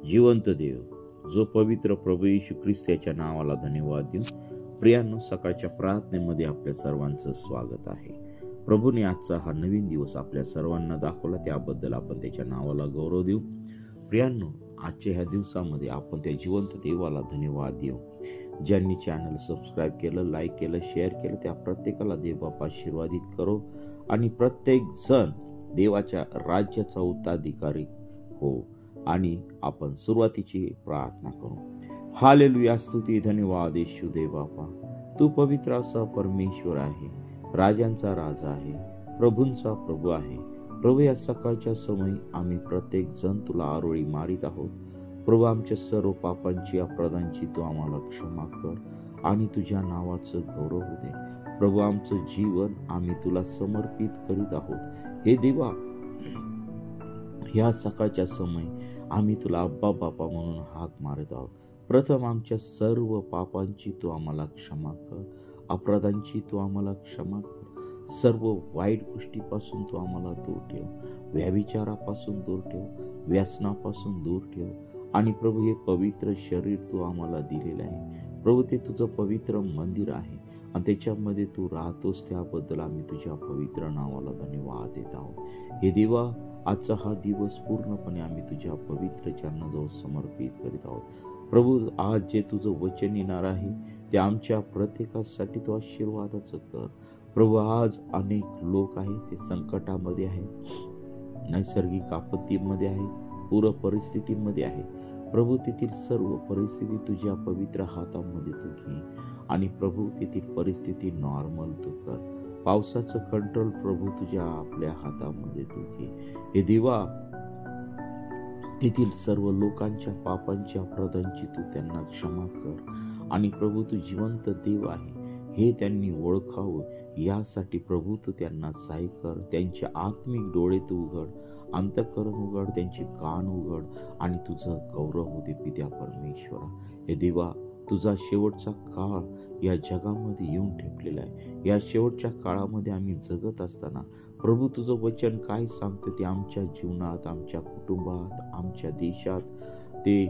जिवंत देव, जो पवित्र प्रभू येशू ख्रिस्त याच्या नावाला धन्यवाद देऊ. प्रियांनो, सकाळच्या प्रार्थनेमध्ये आपल्या सर्वांचं स्वागत आहे. प्रभूने आजचा हा नवीन दिवस आपल्या सर्वांना दाखवला, त्याबद्दल आपण त्याच्या नावाला गौरव देऊ. प्रियांनो, आजच्या ह्या दिवसामध्ये आपण त्या जिवंत देवाला धन्यवाद देऊ. ज्यांनी चॅनल सबस्क्राईब केलं, लाईक केलं, शेअर केलं, त्या प्रत्येकाला देव बाप्पा आशीर्वादित करो आणि प्रत्येक जण देवाच्या राज्याचा उत्तराधिकारी हो. आणि आपण सुरुवातीची प्रार्थना करू. हालेलुया, स्तुती, धन्यवाद येशू देव बाप्पा. तू पवित्र असा परमेश्वर आहे, राजांचा राजा आहे, प्रभूंचा प्रभू आहे. प्रभू, या सकाळच्या समयी आम्ही प्रत्येक जण तुला आरोळी मारित आहोत. प्रभू, आमच्या सर्व पापांची, अपराधांची तू आम्हाला क्षमा कर आणि तुझ्या नावाचं गौरव होऊ दे. प्रभू, आमचं जीवन आम्ही तुला समर्पित करीत आहोत. हे देवा, ह्या सकाळच्या समयी आम्ही तुला अब्बा बापा म्हणून हाक मारत आहोत. प्रथम आमच्या सर्व पापांची तू आम्हाला क्षमा कर, अपराधांची तू आम्हाला क्षमा कर, सर्व वाईट गोष्टीपासून तू आम्हाला दूर ठेव, व्यभिचारापासून दूर ठेव, व्यसनापासून दूर ठेव. आणि प्रभू, हे पवित्र शरीर तू आम्हाला दिलेलं आहे. प्रभू, ते तुझं पवित्र मंदिर आहे आणि त्याच्यामध्ये तू राहतोस, त्याबद्दल आम्ही तुझ्या पवित्र नावाला धन्यवाद देत आहोत. हे देवा, आजचा हा दिवस पूर्णपणे आम्ही तुझ्या पवित्र चरणाजवळ समर्पित करीत आहोत. प्रभू, आज जे तुझं वचन येणार आहे ते आमच्या प्रत्येकासाठी तू आशीर्वादाचं कर. प्रभू, आज अनेक लोक आहेत, ते संकटामध्ये आहेत, नैसर्गिक आपत्तीमध्ये आहेत, पूर परिस्थितीमध्ये आहेत. प्रभू, तेथील सर्व परिस्थिती तुझ्या पवित्र हातामध्ये तू घे आणि प्रभू, तेथील परिस्थिती नॉर्मल तू कर. पावसाचं कंट्रोल प्रभू तुझ्या आपल्या हातामध्ये तू घे. हे देवा, तेथील सर्व लोकांच्या पापांच्या, अपराधांची तू त्यांना क्षमा कर आणि प्रभू, तू जिवंत देव आहे हे त्यांनी ओळखावं, यासाठी प्रभू तू त्यांना सहाय्य कर. त्यांचे आत्मिक डोळे तू उघड, अंतःकरण उघड, त्यांचे कान उघड आणि तुझं गौरव होऊ दे पित्या परमेश्वरा. हे देवा, तुझा शेवटचा काळ या जगामध्ये येऊन ठेपलेला आहे. या शेवटच्या काळामध्ये आम्ही जगत असताना प्रभू, तुझं वचन काय सांगतं ते आमच्या जीवनात, आमच्या कुटुंबात, आमच्या देशात ते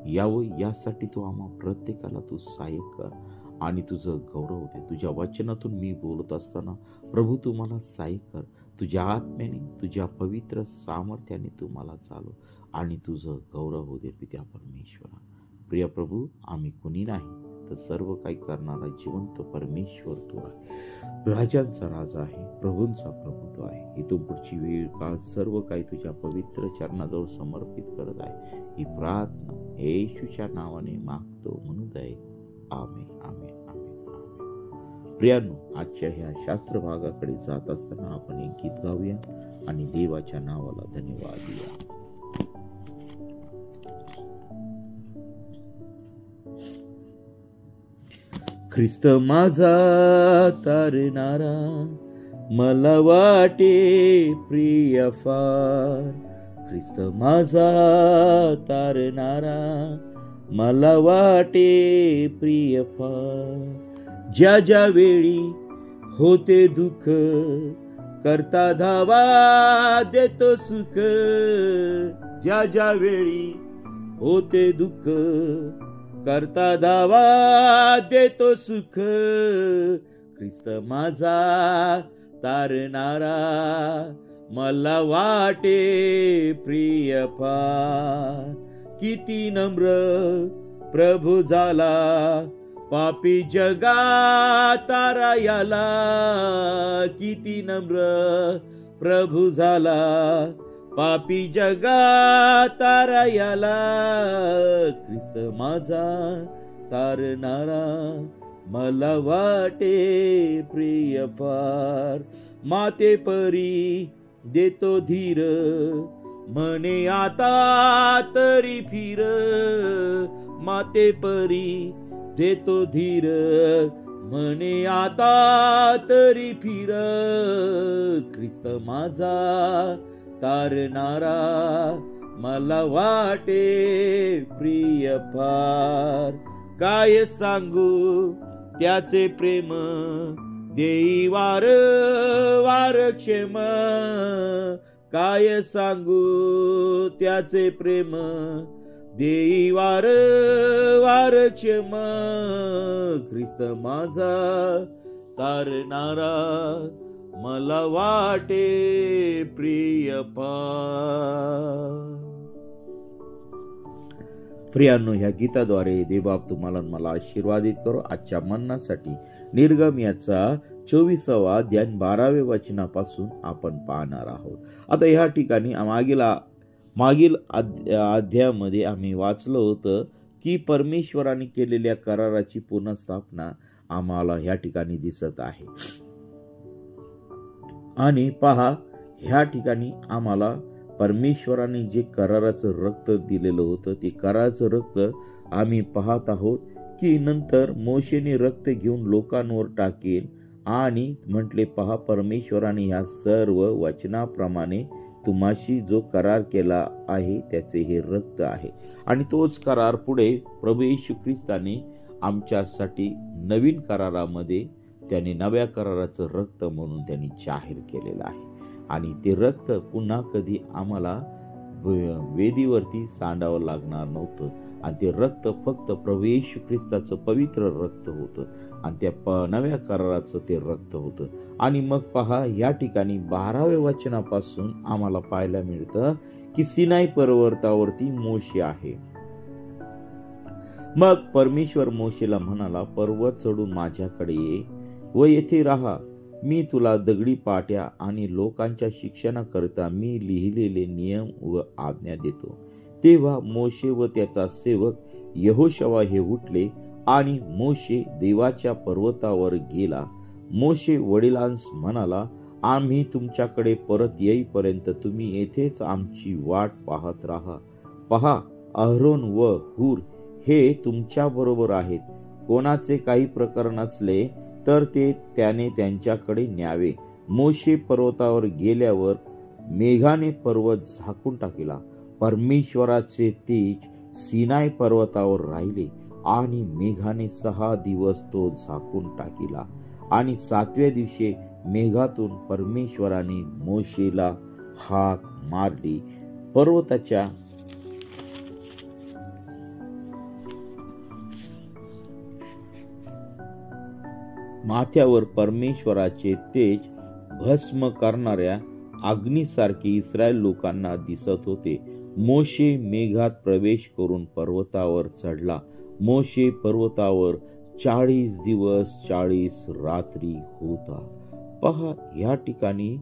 यावं, यासाठी तू आम्हा प्रत्येकाला तू सहाय्य कर आणि तुझं गौरव दे. तुझ्या वचनातून मी बोलत असताना प्रभू, तू मला सहाय्य कर. तुझ्या आत्म्याने, तुझ्या पवित्र सामर्थ्याने तू मला चालव आणि तुझं गौरव होऊ दे पित्या परमेश्वरा. प्रिय प्रभू, आम्ही कुणी नाही तर सर्व काही करणारा जिवंत परमेश्वर तू आहे, राजांचा राजा आहे, प्रभूंचा प्रभू तू आहे. इथून पुढची वेळ काळ सर्व काही तुझ्या पवित्र चरणाजवळ समर्पित करत आहे. ही प्रार्थना येशूच्या नावाने मागतो म्हणून दे. आमेन, आमेन, आमेन, आमेन. प्रियांनो, आजच्या ह्या शास्त्र भागाकडे जात असताना आपण एक गीत गाऊया आणि देवाच्या नावाला धन्यवाद देऊया. ख्रिस्त माझा तारणारा, मला वाटे प्रिय फार. ख्रिस्त माझा तारणारा, मला वाटे प्रिय फार. ज्या ज्या वेळी होते दुःख, करता धावा देतो सुख. ज्या ज्या वेळी होते दुःख, करता धावा देतो सुख. ख्रिस्त माझा तारणारा, मला वाटे प्रिय फार. किती नम्र प्रभू झाला, पापी जगा तारायाला. किती नम्र प्रभू झाला, पापी जगा तारायाला. ख्रिस्त माझा तारणारा, मला वाटे प्रिय फार. माते परी देतो धीर, म्हणे आता तरी फिर. माते परी देतो धीर, म्हणे आता तरी फिर. ख्रिस्त माझा तारणारा, मला वाटे प्रिय फार. काय सांगू त्याचे प्रेम, देई वार वार क्षेम. काय सांगू त्याचे प्रेम, देई वार वारचे मग ख्रिस्त माझा तारणारा मला वाटे प्रिय प्रियांनो, ह्या गीताद्वारे देवबाप तुम्हाला मला आशीर्वादित करो. आजच्या मन्नासाठी निर्गम याचा 24वा अध्याय 12व्या वचनापासून आपण पाहणार आहोत. आता ह्या ठिकाणी मागील अध्यायामध्ये आम्ही वाचलं होतं की परमेश्वराने केलेल्या कराराची पुनर्स्थापना आम्हाला ह्या ठिकाणी दिसत आहे. आणि पहा, ह्या ठिकाणी आम्हाला परमेश्वराने जे कराराचं रक्त दिलेलं होतं ते कराराचं रक्त आम्ही पाहत आहोत की नंतर मोशेने रक्त घेऊन लोकांवर टाकेल आणि म्हटले, पहा, परमेश्वराने ह्या सर्व वचनाप्रमाणे तुम्हाशी जो करार केला आहे त्याचे हे रक्त आहे. आणि तोच करार पुढे प्रभू येशू ख्रिस्ताने आमच्यासाठी नवीन करारामध्ये त्याने नव्या कराराचं रक्त म्हणून त्यांनी जाहीर केलेलं आहे. आणि ते रक्त पुन्हा कधी आम्हाला वेदीवरती सांडावं लागणार नव्हतं. आणि ते रक्त फक्त प्रभू येशू ख्रिस्ताचं पवित्र रक्त होतं आणि त्या नव्या कराराचं ते रक्त होतं. आणि मग पहा, या ठिकाणी 12व्या वचनापासून आम्हाला पाहायला मिळतं की सिनाई पर्वतावरती मोशे आहे. मग परमेश्वर मोशेला म्हणाला, पर्वत चढून माझ्याकडे ये व येथे राहा. मी तुला दगडी पाट्या आणि लोकांच्या शिक्षणाकरिता मी लिहिलेले नियम व आज्ञा देतो. तेव्हा मोशे व त्याचा सेवक यहोशवा हे उठले आणि मोशे देवाच्या पर्वतावर गेला. मोशे वडिलांस म्हणाला, आम्ही तुमच्याकडे परत येईपर्यंत तुम्ही येथेच आमची वाट पाहत राहा. पहा, अहरोन व हूर हे तुमच्या बरोबर आहेत. कोणाचे काही प्रकरण असले तर ते त्याने त्यांच्याकडे न्यावे. मोशे पर्वतावर गेल्यावर मेघाने पर्वत झाकून टाकला. परमेश्वराचे तेज सिनाई पर्वतावर राहिले आणि मेघाने 6 दिवस तो झाकून टाकिला. आणि 7व्या दिवशी मेघातून परमेश्वराने मोशेला हाक मारली. पर्वताच्या माथ्यावर परमेश्वराचे तेज भस्म करणाऱ्या अग्नीसारखे इस्रायल लोकांना दिसत होते. मोशे मेघात प्रवेश करून पर्वतावर चढला. मोशे पर्वतावर 40 दिवस 40 रात्री होता. पहा, या ठिकाणी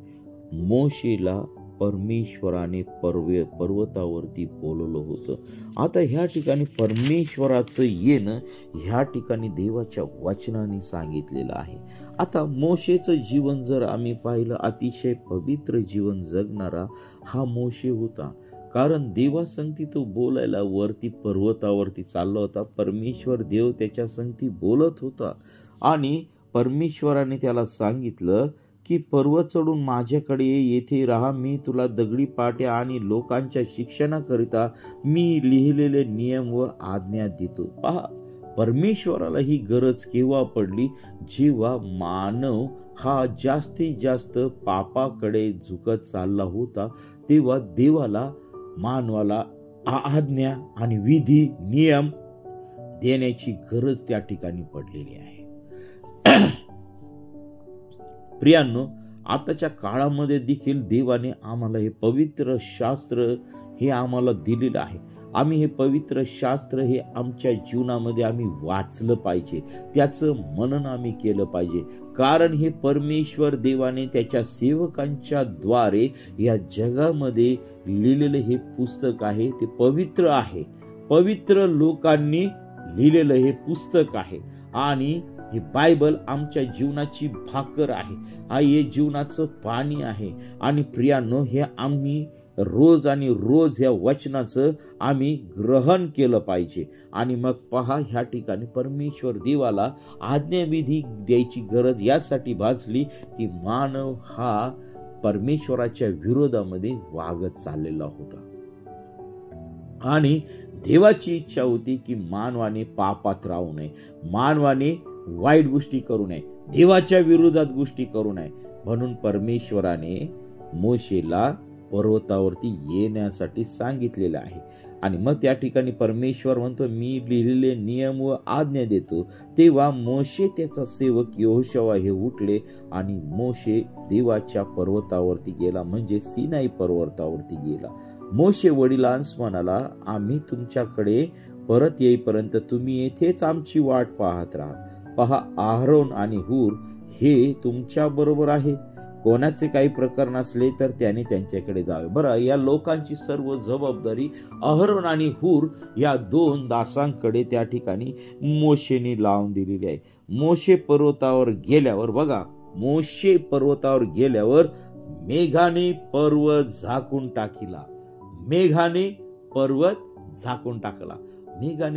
मोशेला परमेश्वराने पर्वतावरती बोलवलं होतं. आता ह्या ठिकाणी परमेश्वराचं येणं ह्या ठिकाणी देवाच्या वचनाने सांगितलेलं आहे. आता मोशेचं जीवन जर आम्ही पाहिलं, अतिशय पवित्र जीवन जगणारा हा मोशे होता. कारण देवासंगती तो बोलायला वरती पर्वतावरती चालला होता. परमेश्वर देव त्याच्या संगती बोलत होता आणि परमेश्वराने त्याला सांगितलं की पर्वत चढून माझ्याकडे येथे राहा. मी तुला दगडी पाट्या आणि लोकांच्या शिक्षणाकरिता मी लिहिलेले नियम व आज्ञा देतो. पहा, परमेश्वराला ही गरज केव्हा पडली, जेव्हा मानव हा जास्तीत जास्त पापाकडे झुकत चालला होता. तेव्हा देवाला मानवाला आज्ञा आणि विधी नियम देण्याची गरज त्या ठिकाणी पडलेली आहे. प्रियांनो, आताच्या काळामध्ये देखील देवाने आम्हाला हे पवित्र शास्त्र हे आम्हाला दिलेलं आहे. आम्ही हे पवित्र शास्त्र हे आमच्या जीवनामध्ये आम्ही वाचलं पाहिजे, त्याचं मनन आम्ही केलं पाहिजे. कारण हे परमेश्वर देवाने त्याच्या सेवकांच्या द्वारे या जगामध्ये लिहिलेलं हे पुस्तक आहे. ते पवित्र आहे. पवित्र लोकांनी लिहिलेलं हे पुस्तक आहे आणि हे बायबल आमच्या जीवनाची भाकर आहे. हे जीवनाचं पाणी आहे. आणि प्रियांनो, हे आम्ही रोज आणि रोज या वचनाचं आम्ही ग्रहण केलं पाहिजे. आणि मग पहा, ह्या ठिकाणी परमेश्वर देवाला आज्ञाविधी द्यायची गरज यासाठी भासली की मानव हा परमेश्वराच्या विरोधामध्ये वागत चाललेला होता आणि देवाची इच्छा होती की मानवाने पापात राहू नये, मानवाने वाईट गोष्टी करू नये, देवाच्या विरोधात गोष्टी करू नये. म्हणून परमेश्वराने मोशेला पर्वतावरती येण्यासाठी सांगितलेलं आहे. आणि मग त्या ठिकाणी परमेश्वर म्हणतो, मी लिहिलेले नियम व आज्ञा देतो. तेव्हा मोशे त्याचा सेवक यहोशुआ हे उठले आणि मोशे देवाच्या पर्वतावरती गेला, म्हणजे सीनाई पर्वतावरती गेला. मोशे वडिलांस म्हणाला, आम्ही तुमच्याकडे परत येईपर्यंत तुम्ही येथेच आमची वाट पाहत राहा. पहा, आरोन आणि हूर हे तुमच्या बरोबर आहेत. कोणाचे काही प्रकरण असले तर त्याने त्यांच्याकडे जावे. बरं, या लोकांची सर्व जबाबदारी अहरोन आणि हूर या 2 दासांकडे त्या ठिकाणी मोशेने लावून दिलेली आहे. मोशे पर्वतावर गेल्यावर मेघाने पर्वत झाकून टाकला. मेघाने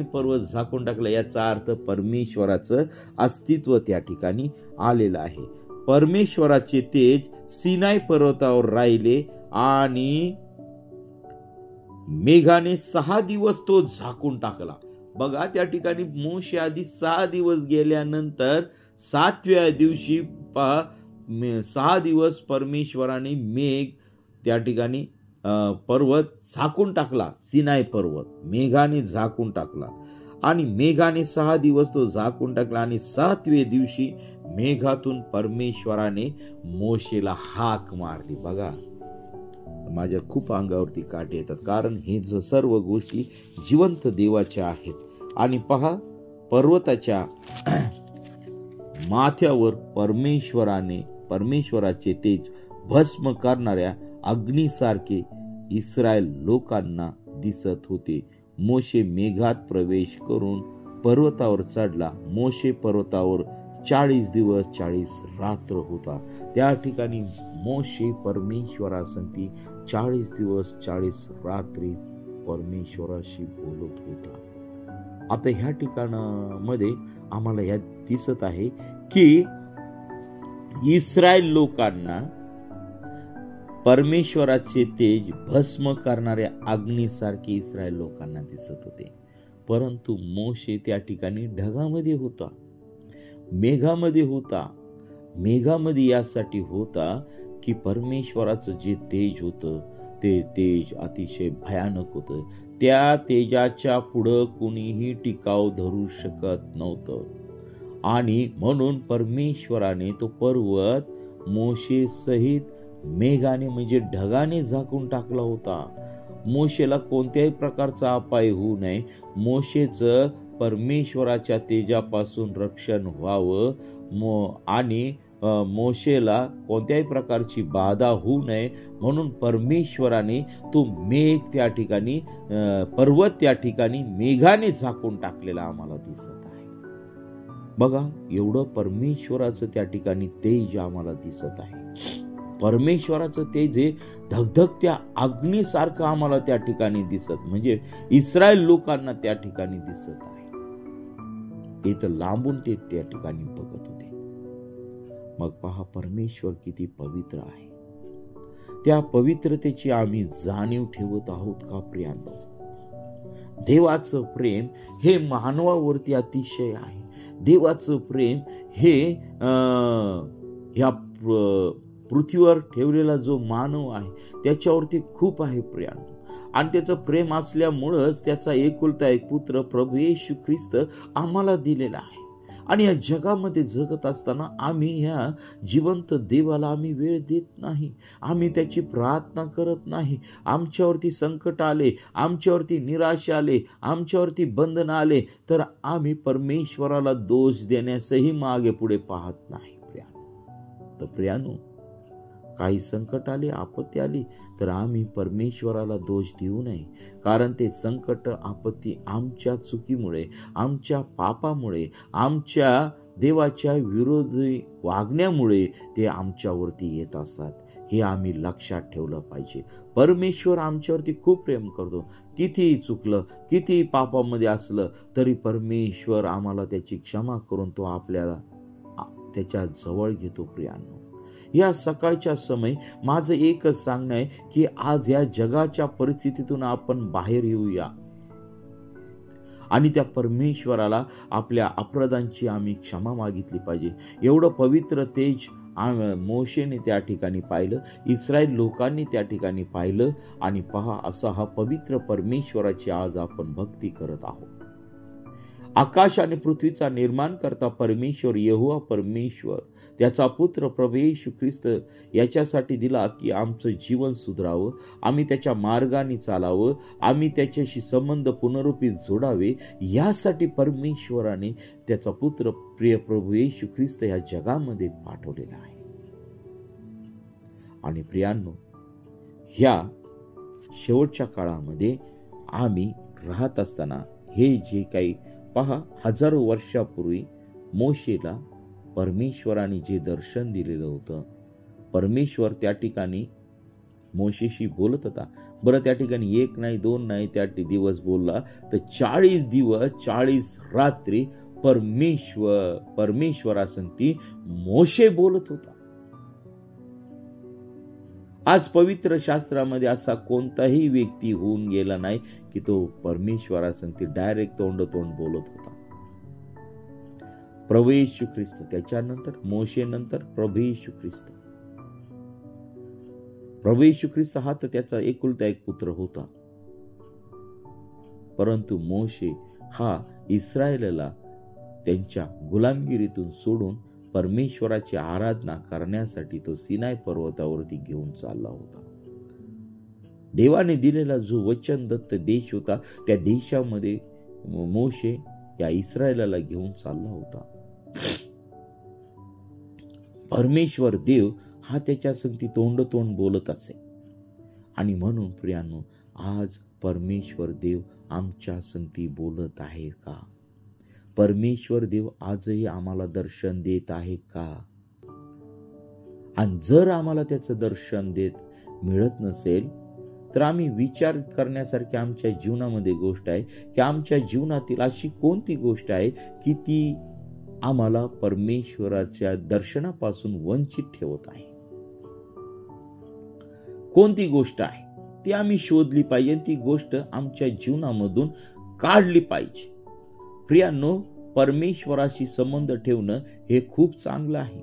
पर्वत झाकून टाकला याचा अर्थ परमेश्वराचं अस्तित्व त्या ठिकाणी आलेलं आहे. परमेश्वराचे तेज सीनाई पर्वतावर राहिले आणि मेघाने 6 दिवस तो झाकून टाकला. बघा, त्या ठिकाणी मोशे आधी 6 दिवस गेल्यानंतर 7व्या दिवशी 6 दिवस परमेश्वराने मेघ त्या ठिकाणी पर्वत झाकून टाकला. सीनाई पर्वत मेघाने झाकून टाकला आणि मेघाने 6 दिवस तो झाकून टाकला आणि 7व्या दिवशी मेघातून परमेश्वराने मोशेला हाक मारली. बघा, माझ्या खूप अंगावरती काटे येतात, कारण हे सर्व गोष्टी जिवंत देवाच्या आहेत. आणि पहा, पर्वताच्या माथ्यावर परमेश्वराचे तेज भस्म करणाऱ्या अग्नीसारखे इस्रायल लोकांना दिसत होते. मोशे मेघात प्रवेश करून पर्वतावर चढला. मोशे पर्वतावर 40 दिवस 40 रात्र होता. त्या ठिकाणी मोशे परमेश्वरासंती 40 दिवस 40 रात्री परमेश्वराशी बोलत होता. आता ह्या ठिकाणामध्ये आम्हाला या दिसत आहे की इस्रायल लोकांना परमेश्वराचे तेज भस्म करणाऱ्या अग्नीसारखे इस्रायल लोकांना दिसत होते. परंतु मोशे त्या ठिकाणी ढगामध्ये होता, मेघामध्ये यासाठी होता की परमेश्वराचं जे तेज होतं ते तेज अतिशय भयानक होतं. त्या तेजाच्या पुढं कुणीही टिकाव धरू शकत नव्हतं आणि म्हणून परमेश्वराने तो पर्वत मोशे सहित मेघाने म्हणजे ढगाने झाकून टाकला होता. मोशेला कोणत्याही प्रकारचा अपाय होऊ नये, मोशेचं परमेश्वराच्या तेजापासून रक्षण व्हावं आणि मोशेला कोणत्याही प्रकारची बाधा होऊ नये म्हणून परमेश्वराने तो मेघ त्या ठिकाणी पर्वत त्या ठिकाणी मेघाने झाकून टाकलेला आम्हाला दिसत आहे. बघा, एवढं परमेश्वराचं त्या ठिकाणी तेज आम्हाला दिसत आहे. परमेश्वराचं तेज हे धगधगत्या अग्नीसारखं आम्हाला त्या ठिकाणी दिसत, म्हणजे इस्रायल लोकांना त्या ठिकाणी दिसत आहे. ते तर लांबून ते त्या ठिकाणी बघत होते. मग पहा, परमेश्वर किती पवित्र आहे. त्या पवित्रतेची आम्ही जाणीव ठेवत आहोत का प्रियांनो? देवाचं प्रेम हे मानवावरती अतिशय आहे. देवाचं प्रेम हे ह्या पृथ्वीवर ठेवलेला जो मानव आहे त्याच्यावरती खूप आहे प्रियांनो. आणि त्याचं प्रेम असल्यामुळंच त्याचा एकुलता एक पुत्र प्रभू येशू ख्रिस्त आम्हाला दिलेला आहे. आणि या जगामध्ये जगत असताना आम्ही ह्या जिवंत देवाला आम्ही वेळ देत नाही, आम्ही त्याची प्रार्थना करत नाही. आमच्यावरती संकट आले, आमच्यावरती निराशा आले, आमच्यावरती बंधन आले तर आम्ही परमेश्वराला दोष देण्यासही मागे पुढे पाहत नाही प्रियानो. तर प्रियानो, काही संकट आले, आपत्ती आली तर आम्ही परमेश्वराला दोष देऊ नये, कारण ते संकट आपत्ती आमच्या चुकीमुळे, आमच्या पापामुळे, आमच्या देवाच्या विरोधी वागण्यामुळे ते आमच्यावरती येत असतात. हे आम्ही लक्षात ठेवलं पाहिजे. परमेश्वर आमच्यावरती खूप प्रेम करतो. कितीही चुकलं, कितीही पापामध्ये असलं तरी परमेश्वर आम्हाला त्याची क्षमा करून तो आपल्याला त्याच्या जवळ घेतो. प्रियांनो, या सकाळच्या समय माझं एकच सांगणं आहे की आज या जगाच्या परिस्थितीतून आपण बाहेर येऊया आणि त्या परमेश्वराला आपल्या अपराधांची आम्ही क्षमा मागितली पाहिजे. एवढं पवित्र तेज मोशेने त्या ठिकाणी पाहिलं, इस्रायल लोकांनी त्या ठिकाणी पाहिलं. आणि पहा, असा हा पवित्र परमेश्वराची आज आपण भक्ती करत आहोत. आकाश आणि पृथ्वीचा निर्माण करता परमेश्वर, यहोवा परमेश्वर त्याचा पुत्र प्रभू येशू ख्रिस्त याच्यासाठी दिला की आमचं जीवन सुधारावं, आम्ही त्याच्या मार्गाने चालावं, आम्ही त्याच्याशी संबंध पुनरुपीत जोडावे. यासाठी परमेश्वराने त्याचा पुत्र प्रिय प्रभू येशू ख्रिस्त या जगामध्ये पाठवलेला आहे. आणि प्रियांनो, ह्या शेवटच्या काळामध्ये आम्ही राहत असताना हे जे काही पहा, हजारो वर्षापूर्वी मोशेला परमेश्वराने जे दर्शन दिलेलं होतं, परमेश्वर त्या ठिकाणी मोशेशी बोलत होता. बरं, त्या ठिकाणी 1 नाही 2 नाही त्या दिवस बोलला, तर 40 दिवस 40 रात्री परमेश्वरासंगती मोशे बोलत होता. आज पवित्र शास्त्रामध्ये असा कोणताही व्यक्ती होऊन गेला नाही की तो परमेश्वरासंगती डायरेक्ट तोंड बोलत होता. प्रभू येशू ख्रिस्त, त्याच्यानंतर मोशे नंतर प्रभू येशू ख्रिस्त. प्रभू येशू ख्रिस्त हा तर त्याचा एकुलता एक पुत्र होता, परंतु मोशे हा इस्रायलला त्यांच्या गुलामगिरीतून सोडून परमेश्वराची आराधना करण्यासाठी तो सिनाय पर्वतावरती घेऊन चालला होता. देवाने दिलेला जो वचनदत्त देश होता, त्या देशामध्ये मोशे या इस्रायलाला घेऊन चालला होता. परमेश्वर देव हा त्याच्या संगती तोंड बोलत असे. आणि म्हणून प्रियांनो, आज परमेश्वर देव आमच्या संगती बोलत आहे का? परमेश्वर देव आजही आम्हाला दर्शन देत आहे का? आणि जर आम्हाला त्याचं दर्शन मिळत नसेल तर आम्ही विचार करण्यासारखी आमच्या जीवनामध्ये गोष्ट आहे की आमच्या जीवनातील अशी कोणती गोष्ट आहे की ती आम्हाला परमेश्वराच्या दर्शनापासून वंचित ठेवत आहे. कोणती गोष्ट आहे ती आम्ही शोधली पाहिजे, ती गोष्ट आमच्या जीवनामधून काढली पाहिजे. प्रियांनो, परमेश्वराशी संबंध ठेवणं हे खूप चांगलं आहे.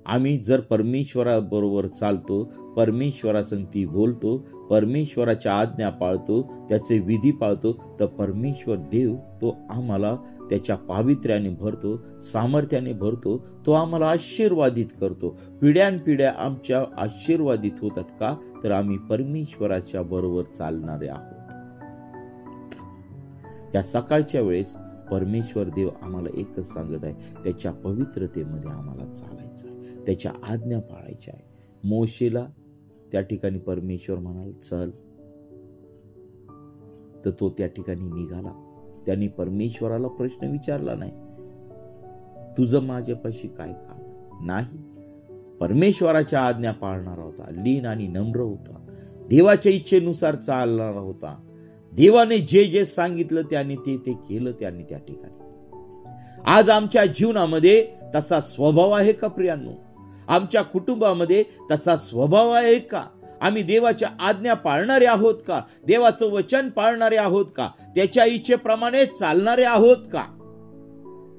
आम्ही जर परमेश्वराबरोबर चालतो, परमेश्वरासंगती बोलतो, परमेश्वराच्या आज्ञा पाळतो, त्याचे विधी पाळतो, तर परमेश्वर देव तो आम्हाला त्याच्या पावित्र्याने भरतो, सामर्थ्याने भरतो, तो आम्हाला आशीर्वादित करतो. पिढ्यानपिढ्या आमच्या आशीर्वादित होतात का? तर आम्ही परमेश्वराच्या बरोबर चालणारे आहोत. या सकाळच्या वेळेस परमेश्वर देव आम्हाला एकच सांगत आहे, त्याच्या पवित्रतेमध्ये आम्हाला चालायचं आहे, त्याच्या आज्ञा पाळायच्या आहे. मोशेला त्या ठिकाणी परमेश्वर म्हणाल चल, तर तो त्या ठिकाणी निघाला. त्यांनी परमेश्वराला प्रश्न विचारला नाही, तुझं माझ्यापाशी काय काम नाही. परमेश्वराच्या आज्ञा पाळणारा होता, लीन आणि नम्र होता, देवाच्या इच्छेनुसार चालणारा होता. देवाने जे जे सांगितलं त्याने ते केलं त्यांनी त्या ठिकाणी. आज आमच्या जीवनामध्ये तसा स्वभाव आहे का प्रियांनो? आमच्या कुटुंबामध्ये तसा स्वभाव आहे का? आम्ही देवाच्या आज्ञा पाळणारे आहोत का? देवाचं वचन पाळणारे आहोत का? त्याच्या इच्छेप्रमाणे चालणारे आहोत का?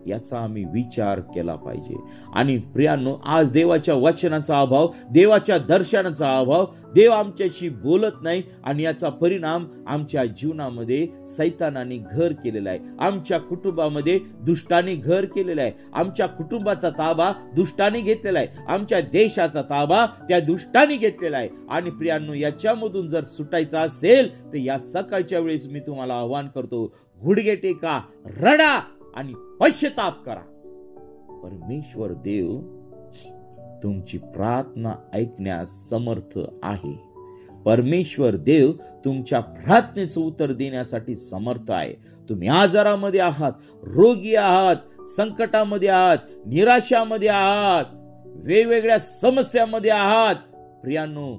याचा आम्ही विचार केला पाहिजे. आणि प्रियांनो, आज देवाच्या वचनाचा अभाव, देवाच्या दर्शनाचा अभाव, देव आमच्याशी बोलत नाही आणि याचा परिणाम आमच्या जीवनामध्ये सैतानाने घर केलेला आहे. आमच्या कुटुंबामध्ये दुष्टाने घर केलेला आहे. आमच्या कुटुंबाचा ताबा दुष्टाने घेतलेला आहे. आमच्या देशाचा ताबा त्या दुष्टाने घेतलेला आहे. आणि प्रियांनो, याच्यामधून जर सुटायचं असेल तर या सकाळच्या वेळेस मी तुम्हाला आवाहन करतो, गुडघे टेका, रडा आणि पश्चाताप करा. परमेश्वर देव तुमची प्रार्थना ऐकण्यास समर्थ आहे. परमेश्वर देव तुमच्या प्रार्थनेचं उत्तर देण्यासाठी समर्थ आहे. तुम्ही आजारामध्ये आहात, रोगी आहात, संकटामध्ये आहात, निराशामध्ये आहात, वेगवेगळ्या समस्यामध्ये आहात. प्रियांनो,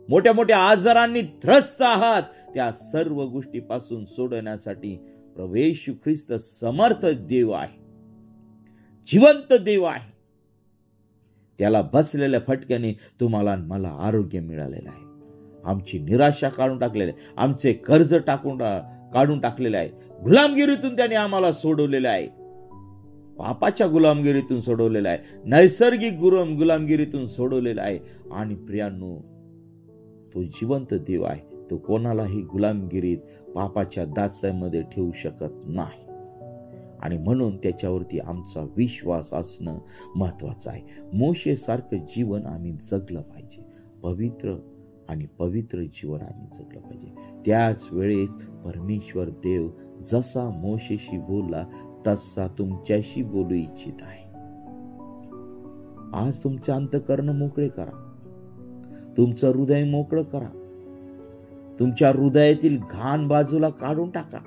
मोठ्या मोठ्या आजारांनी त्रस्त आहात. त्या सर्व गोष्टीपासून सोडण्यासाठी प्रभू येशू ख्रिस्त समर्थ देव आहे, जिवंत देव आहे. त्याला बसलेल्या फटक्याने तुम्हाला मला आरोग्य मिळालेलं आहे. आमची निराशा काढून टाकलेली आहे, आमचे कर्ज काढून टाकलेले आहे, गुलामगिरीतून त्याने आम्हाला सोडवलेलं आहे. पापाच्या गुलामगिरीतून सोडवलेला आहे, नैसर्गिक गुलामगिरीतून सोडवलेला आहे. आणि प्रियांनो, तो जिवंत देव आहे. तो कोणालाही गुलामगिरीत, पापाच्या दास्यामध्ये ठेवू शकत नाही. आणि म्हणून त्याच्यावरती आमचा विश्वास असणं महत्वाचं आहे. मोशेसारखं जीवन आम्ही जगलं पाहिजे. पवित्र जीवन आम्ही जगलं पाहिजे. त्याच वेळेस परमेश्वर देव जसा मोशेशी बोलला तसा तुमच्याशी बोलू इच्छित आहे. आज तुमचे अंतःकरण मोकळे करा, तुमचं हृदय मोकळं करा, तुमच्या हृदयातील घाण बाजूला काढून टाका.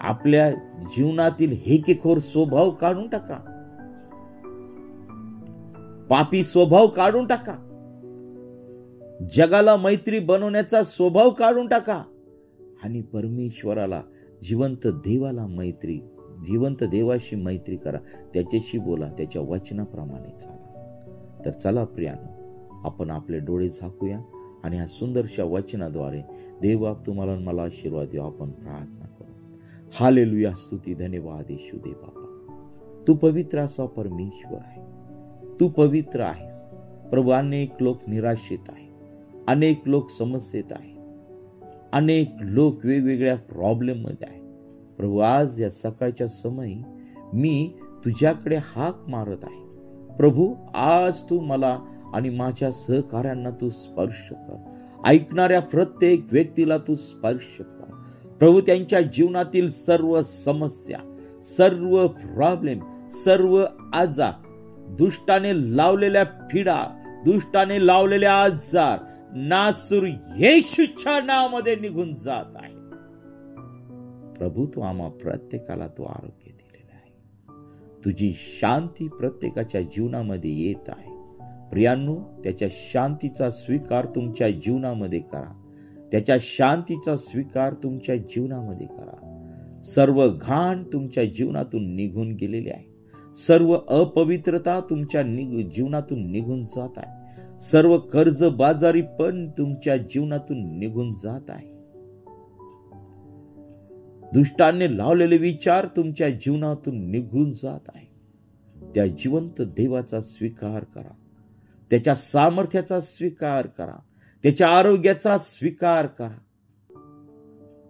आपल्या जीवनातील हेकेखोर स्वभाव काढून टाका, पापी स्वभाव काढून टाका, जगाला मैत्री बनवण्याचा स्वभाव काढून टाका आणि परमेश्वराला, जिवंत देवाशी मैत्री करा. त्याच्याशी बोला, त्याच्या वचनाप्रमाणे चाला. तर चला प्रियांनो, आपण आपले डोळे झाकूया आणि ह्या सुंदरशा वचनाद्वारे देव तुम्हाला मला आशीर्वाद देव. आपण प्रार्थना करू. हालेलुया, स्तुती, धन्यवाद येशू दे बाबा. तू पवित्र असा परमेश्वर आहे, तू पवित्र आहेस प्रभू. अनेक लोक निराशेत आहेत, अनेक लोक समस्येत आहेत, अनेक लोक वेगवेगळ्या प्रॉब्लेम मध्ये आहेत. प्रभू, आज या सकाळच्या समयी मी तुझ्याकडे हाक मारत आहे. प्रभू, आज तू मला आणि माझ्या सहकार्यांना तू स्पर्श कर. ऐकणाऱ्या प्रत्येक व्यक्तीला तू स्पर्श कर. प्रभू, त्यांच्या जीवनातील सर्व समस्या, सर्व प्रॉब्लेम, सर्व आजार, दुष्टाने लावलेल्या पीडा, दुष्टाने लावलेले आजार नासुर येशूच्या नावामध्ये निघून जात आहे. प्रभू, तू आम्हा प्रत्येकाला तू आरोग्य दिलेलं आहे. तुझी शांती प्रत्येकाच्या जीवनामध्ये येत आहे. प्रियांनो, त्याच्या शांतीचा स्वीकार तुमच्या जीवनामध्ये करा. त्याच्या शांतीचा स्वीकार तुमच्या जीवनामध्ये करा. सर्व घाण तुमच्या जीवनातून निघून गेलेली आहे. सर्व अपवित्रता तुमच्या जीवनातून निघून जात आहे. सर्व कर्जबाजारी पण तुमच्या जीवनातून निघून जात आहे. दुष्टाने लावलेले विचार तुमच्या जीवनातून निघून जात आहे. त्या जिवंत देवाचा स्वीकार करा, त्याच्या सामर्थ्याचा स्वीकार करा, त्याच्या आरोग्याचा स्वीकार करा.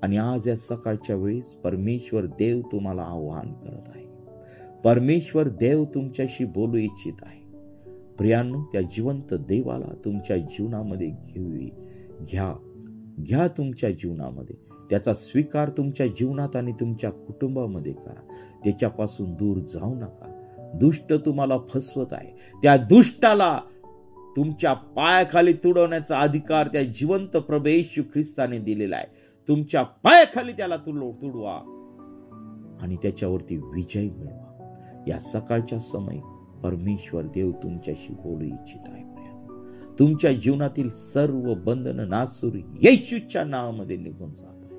आणि आज या सकाळच्या वेळेस परमेश्वर देव तुम्हाला आवाहन करत आहे. परमेश्वर देव तुमच्याशी बोलू इच्छित आहे. प्रियांनो, त्या जिवंत देवाला तुमच्या जीवनामध्ये घ्या तुमच्या जीवनामध्ये. त्याचा स्वीकार तुमच्या जीवनात आणि तुमच्या कुटुंबामध्ये करा. त्याच्यापासून दूर जाऊ नका. दुष्ट तुम्हाला फसवत आहे. त्या दुष्टाला तुमच्या पायाखाली तुडवण्याचा अधिकार त्या जिवंत प्रभू येशू ख्रिस्ताने दिलेला आहे. तुमच्या पायाखाली त्याला तुडवा आणि त्याच्यावरती विजय मिळवा. या सकाळच्या समयी परमेश्वर देव तुमच्याशी बोलू इच्छित आहे. तुमच्या जीवनातील सर्व बंधन नासूर येशूच्या नावामध्ये निघून जात आहे.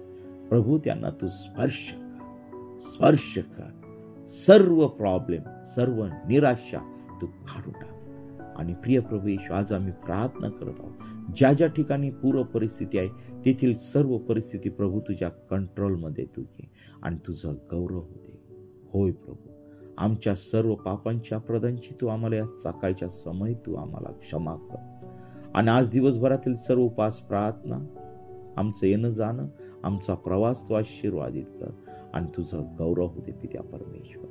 प्रभू, त्यांना तू स्पर्श कर. सर्व प्रॉब्लेम, सर्व निराशा तू काढून टाक. आणि प्रिय प्रभू येशू, आज आम्ही प्रार्थना करत आहोत, ज्या ज्या ठिकाणी पूर्व परिस्थिती आहे तेथील सर्व परिस्थिती प्रभू तुझ्या कंट्रोलमध्ये तू घे आणि तुझा गौरव होते. होय प्रभू, आमच्या सर्व पापांच्या प्रदांची तू आम्हाला या सकाळच्या समय तू आम्हाला क्षमा कर. आणि आज दिवसभरातील सर्व उपास प्रार्थना, आमचं येणं जाणं, आमचा प्रवास तू आशीर्वादित कर आणि तुझा गौरव होते पित्या परमेश्वर.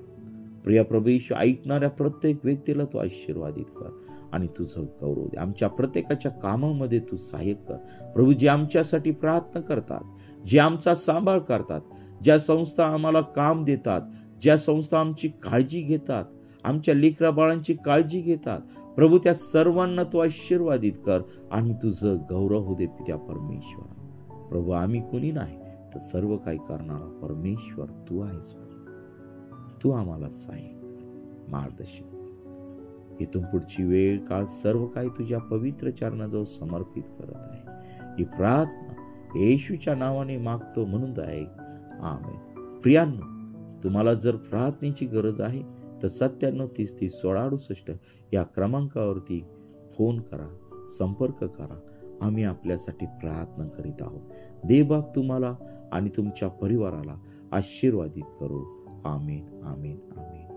प्रिय प्रभू येशू, ऐकणाऱ्या प्रत्येक व्यक्तीला तू आशीर्वादित कर आणि तुझं गौरव दे. आमच्या प्रत्येकाच्या कामामध्ये तू सहाय्य कर. प्रभू, जे आमच्यासाठी प्रार्थना करतात, जे आमचा सांभाळ करतात, ज्या संस्था आम्हाला काम देतात, ज्या संस्था आमची काळजी घेतात, आमच्या लेकरा बाळांची काळजी घेतात, प्रभू त्या सर्वांना तू आशीर्वादित कर आणि तुझं गौरव होऊ दे पित्या परमेश्वर. प्रभू, आम्ही कोणी नाही तर सर्व काही करणारा परमेश्वर तू आहेस. तू आम्हाला सहाय्य कर, मार्गदर्शन कर. इथून पुढची वेळ काळ सर्व काही तुझ्या पवित्र चरणाजवळ समर्पित करत आहे. ही प्रार्थना येशूच्या नावाने मागतो म्हणून आहे, आमेन. प्रियांनो, तुम्हाला जर प्रार्थनेची गरज आहे तर 9730301668 या क्रमांकावरती फोन करा, संपर्क करा. आम्ही आपल्यासाठी प्रार्थना करीत आहोत. देवबाप तुम्हाला आणि तुमच्या परिवाराला आशीर्वादित करो. आमीन, आमीन, आमीन.